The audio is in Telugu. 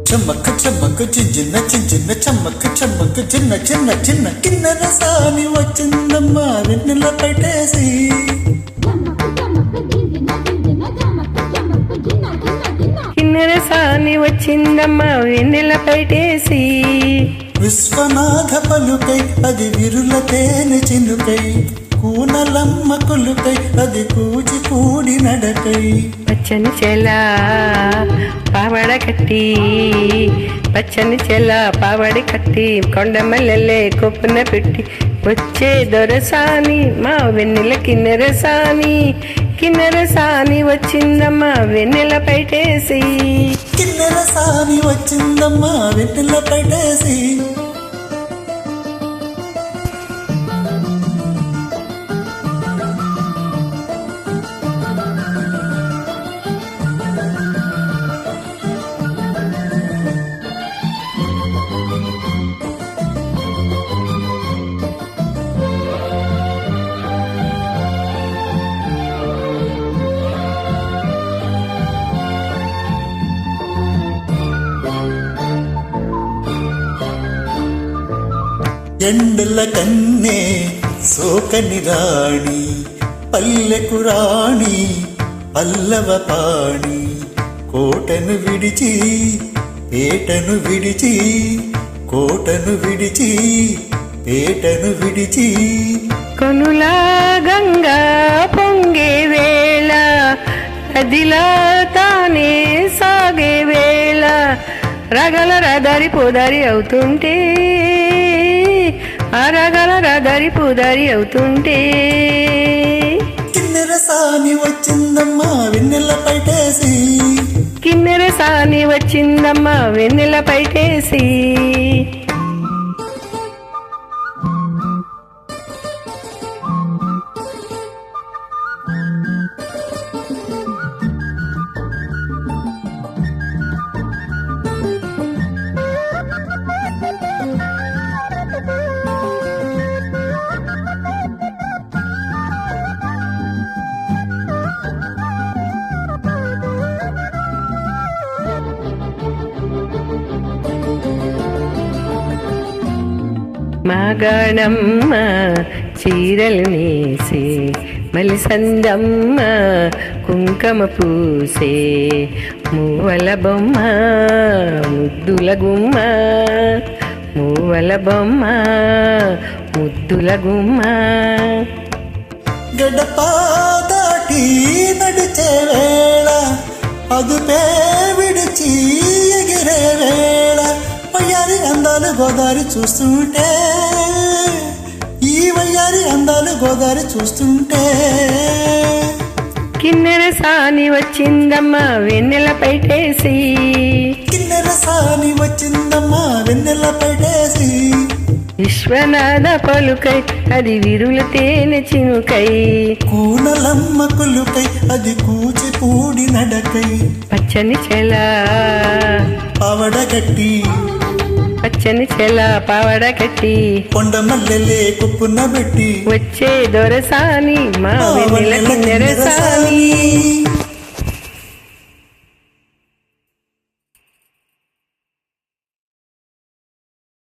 చమ్మక్క చమ్మక్క చిన్న చిన్న చమ్మక్క చమ్మక్క చిన్న చిన్న చిన్న కిన్నెర సాని వచ్చిందమ్మా వెన్నెల పట్టేసి కిన్నెర సాని వచ్చిందమ్మా వెన్నెల పట్టేసి విశ్వనాథ పలుకై అది విరుల తేనె చినుకై కూనలమ్మ కొలుకై అది కూచిపూడి నడకై పచ్చని చెల పావడ కట్టి పచ్చని చెల పావడి కట్టి కొండమల్లె కొప్పున పెట్టి వచ్చే దొరసాని మా వెన్నెల కిన్నెర సాని వచ్చిందమ్మా వెన్నెల పైటేసి కిన్నెర సాని వచ్చిందమ్మా వెన్నెల పైటేసి ఎండల కన్నే సోకని రాణి పల్లెకు రాణి పల్లవ పాణి కోటను విడిచి పేటను విడిచి కోటను విడిచి పేటను విడిచి కొనులా గంగా పొంగే వేళ నదిలా తానే సాగే వేళ రగల రదరి పొదరి అవుతుంటే రగల రదరి పొదరి అవుతుంటే కిన్నెర సాని వచ్చిందమ్మా వెన్నెల పైటేసి కిన్నెర సాని వచ్చిందమ్మా వెన్నెల పైటేసి మాగాణమ్మ చీరలు నేసే మలిసందమ్మ కుంకమ పూసే మూవల బొమ్మ ముద్దుల గుమ్మ మూవల బొమ్మ ముద్దుల గుమ్మ గడప దాటి నడిచే వేళ అదుపే విడిచి ఎగిరే వేళ వయ్యారి అందాలు గోదారి చూస్తుంటే ఈ వయ్యారి అందాలు గోదారి చూస్తుంటే కిన్నెర సాని వచ్చిందమ్మా వెన్నెల పైటేసి కిన్నెర సాని వచ్చిందమ్మా వెన్నెల పైటేసి విశ్వనాథ పలుకై అది విరుల తేనె చినుకై కూనలమ్మ కొలుకై అది కూచిపూడి నడకై పచ్చని చెల పవడగట్టి పచ్చని చెల పావడ కట్టి కొండమల్లె కుప్పున పెట్టి వచ్చే దొరసాని మా వెన్నెల కిన్నెర సాని